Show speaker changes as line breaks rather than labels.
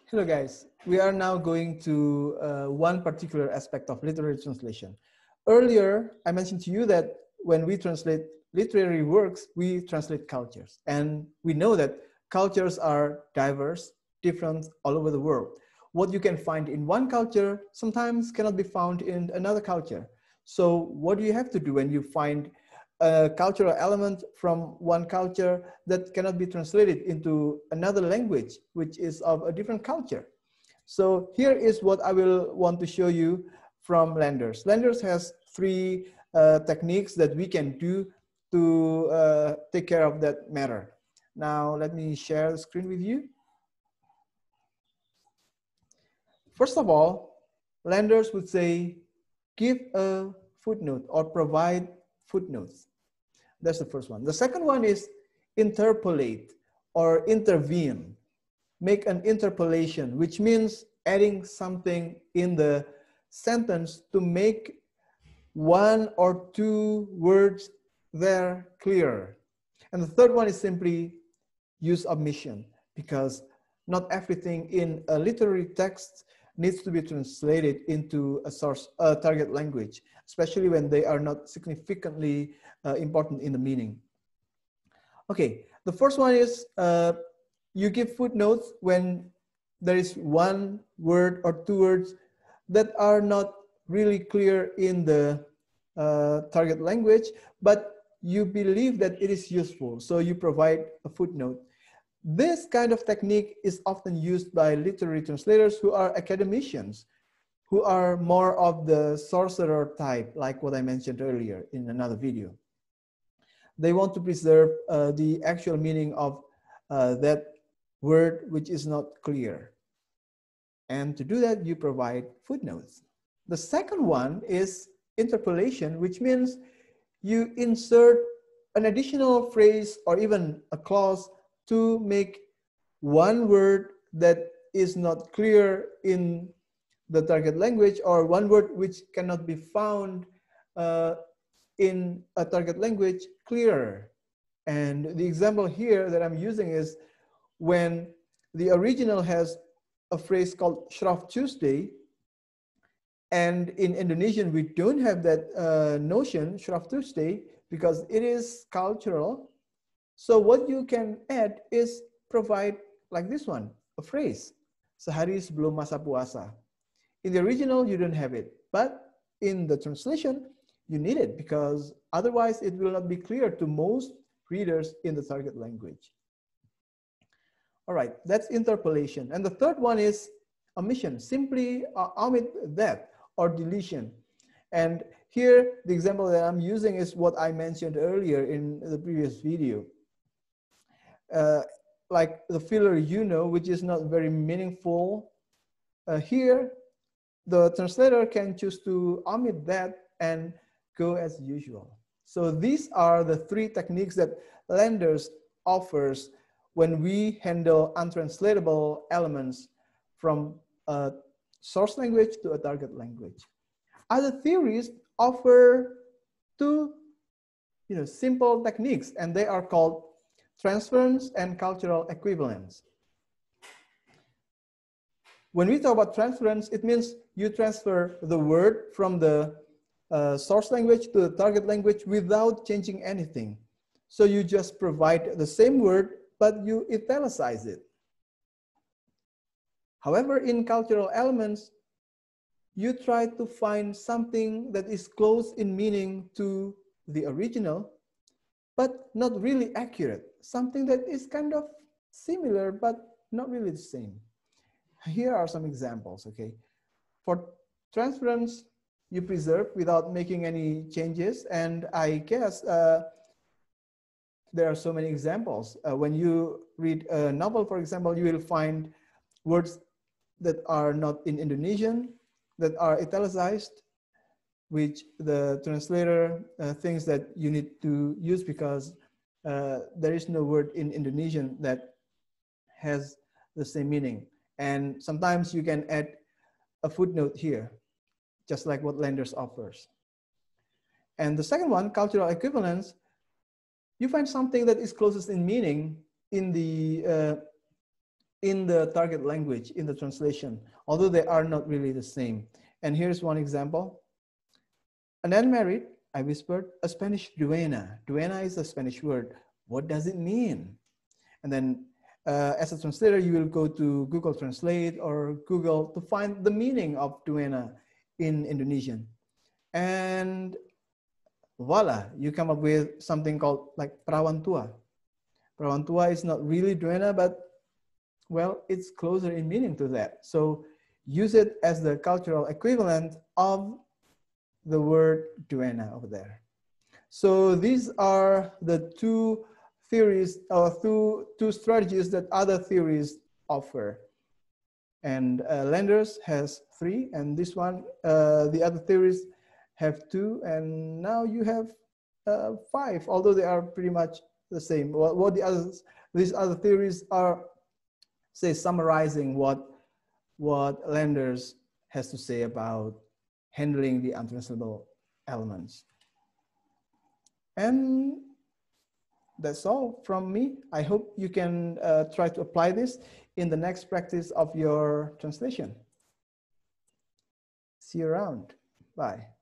Hello guys, we are now going to one particular aspect of literary translation. Earlier, I mentioned to you that when we translate literary works, we translate cultures. And we know that cultures are diverse, different all over the world. What you can find in one culture sometimes cannot be found in another culture. So what do you have to do when you find a cultural element from one culture that cannot be translated into another language, which is of a different culture? So here is what I will want to show you from Landers. Landers has three techniques that we can do to take care of that matter. Now, let me share the screen with you. First of all, Landers would say, give a footnote or provide footnotes. That's the first one. The second one is interpolate or intervene. Make an interpolation, which means adding something in the sentence to make one or two words there clearer. And the third one is simply use omission, because not everything in a literary text needs to be translated into a target language, especially when they are not significantly important in the meaning. Okay, the first one is you give footnotes when there is one word or two words that are not really clear in the target language, but you believe that it is useful, so you provide a footnote. This kind of technique is often used by literary translators who are academicians, who are more of the sorcerer type, like what I mentioned earlier in another video. They want to preserve the actual meaning of that word which is not clear. And to do that, you provide footnotes. The second one is interpolation, which means you insert an additional phrase or even a clause to make one word that is not clear in the target language, or one word which cannot be found in a target language clearer. And the example here that I'm using is when the original has a phrase called Shraf Tuesday, and in Indonesian we don't have that notion, Shraf Tuesday, because it is cultural. So what you can add is provide like this one, a phrase, sehari sebelum masa puasa. In the original, you don't have it, but in the translation, you need it, because otherwise it will not be clear to most readers in the target language. All right, that's interpolation. And the third one is omission, simply omit that, or deletion. And here, the example that I'm using is what I mentioned earlier in the previous video. Like the filler which is not very meaningful. Here, the translator can choose to omit that and go as usual. So these are the three techniques that Landers offers when we handle untranslatable elements from a source language to a target language. Other theories offer two simple techniques, and they are called transference and cultural equivalence. When we talk about transference, it means you transfer the word from the source language to the target language without changing anything. So you just provide the same word, but you italicize it. However, in cultural elements, you try to find something that is close in meaning to the original, but not really accurate. Something that is kind of similar, but not really the same. Here are some examples, okay? For transference, you preserve without making any changes. And I guess there are so many examples. When you read a novel, for example, you will find words that are not in Indonesian, that are italicized, which the translator thinks that you need to use because there is no word in Indonesian that has the same meaning. And sometimes you can add a footnote here, just like what Landers offers. And the second one, cultural equivalence, you find something that is closest in meaning in the in the target language, in the translation, although they are not really the same. And here's one example. An unmarried, I whispered, a Spanish duena. Duena is a Spanish word. What does it mean? And then as a translator, you will go to Google Translate or Google to find the meaning of duena in Indonesian. And voila, you come up with something called like perawan tua. Perawan tua is not really duena, but well, it's closer in meaning to that. So use it as the cultural equivalent of the word duena over there. So these are the two theories or two strategies that other theories offer. And Landers has 3, and this one, the other theories have 2, and now you have 5, although they are pretty much the same. What these other theories are, say, summarizing what Landers has to say about handling the untranslatable elements. And that's all from me. I hope you can try to apply this in the next practice of your translation. See you around. Bye.